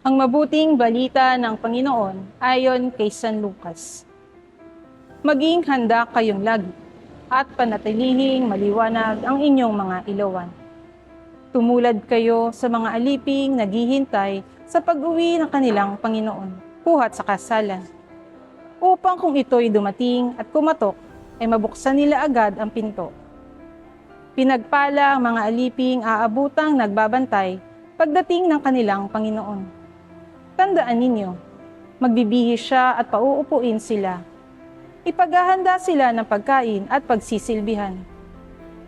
Ang mabuting balita ng Panginoon ayon kay San Lucas. Maging handa kayong lagi at panatilihing maliwanag ang inyong mga ilawan. Tumulad kayo sa mga aliping naghihintay sa pag-uwi ng kanilang Panginoon, buhat sa kasalan, upang kung ito'y dumating at kumatok, ay mabuksan nila agad ang pinto. Pinagpala ang mga aliping aabutang nagbabantay pagdating ng kanilang Panginoon. Tandaan ninyo, magbibihis siya at pauupuin sila. Ipaghahanda sila ng pagkain at pagsisilbihan.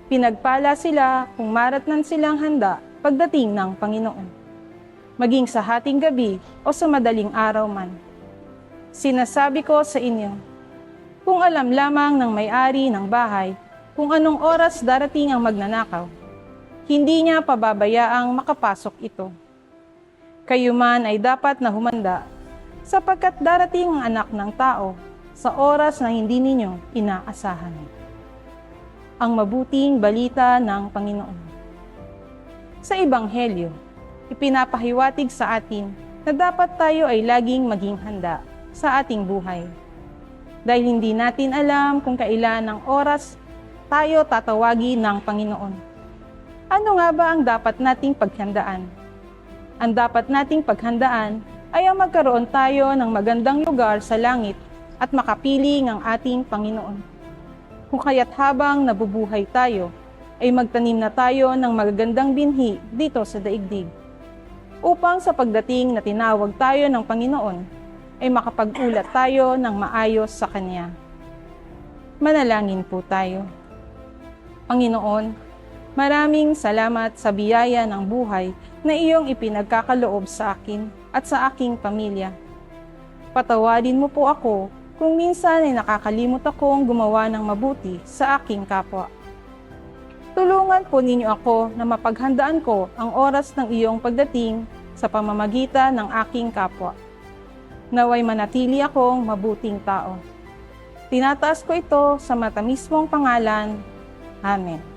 Pinagpala sila kung maratnan silang handa pagdating ng Panginoon, maging sa hating gabi o sa madaling araw man. Sinasabi ko sa inyo, kung alam lamang ng may-ari ng bahay kung anong oras darating ang magnanakaw, hindi niya pababayaang makapasok ito. Kayo man ay dapat na humanda, sapagkat darating ang anak ng tao sa oras na hindi ninyo inaasahan. Ang mabuting balita ng Panginoon. Sa Ebanghelyo, ipinapahiwatig sa atin na dapat tayo ay laging maging handa sa ating buhay. Dahil hindi natin alam kung kailan ng oras tayo tatawagin ng Panginoon. Ano nga ba ang dapat nating paghandaan? Ang dapat nating paghandaan ay ang magkaroon tayo ng magandang lugar sa langit at makapiling ang ating Panginoon. Kung kaya't habang nabubuhay tayo, ay magtanim na tayo ng magagandang binhi dito sa daigdig, upang sa pagdating na tinawag tayo ng Panginoon, ay makapag-ulat tayo ng maayos sa Kanya. Manalangin po tayo. Panginoon, maraming salamat sa biyaya ng buhay na iyong ipinagkakaloob sa akin at sa aking pamilya. Patawarin mo po ako kung minsan ay nakakalimot akong gumawa ng mabuti sa aking kapwa. Tulungan po ninyo ako na mapaghandaan ko ang oras ng iyong pagdating sa pamamagitan ng aking kapwa. Naway manatili akong mabuting tao. Tinataas ko ito sa matamis mong pangalan. Amen.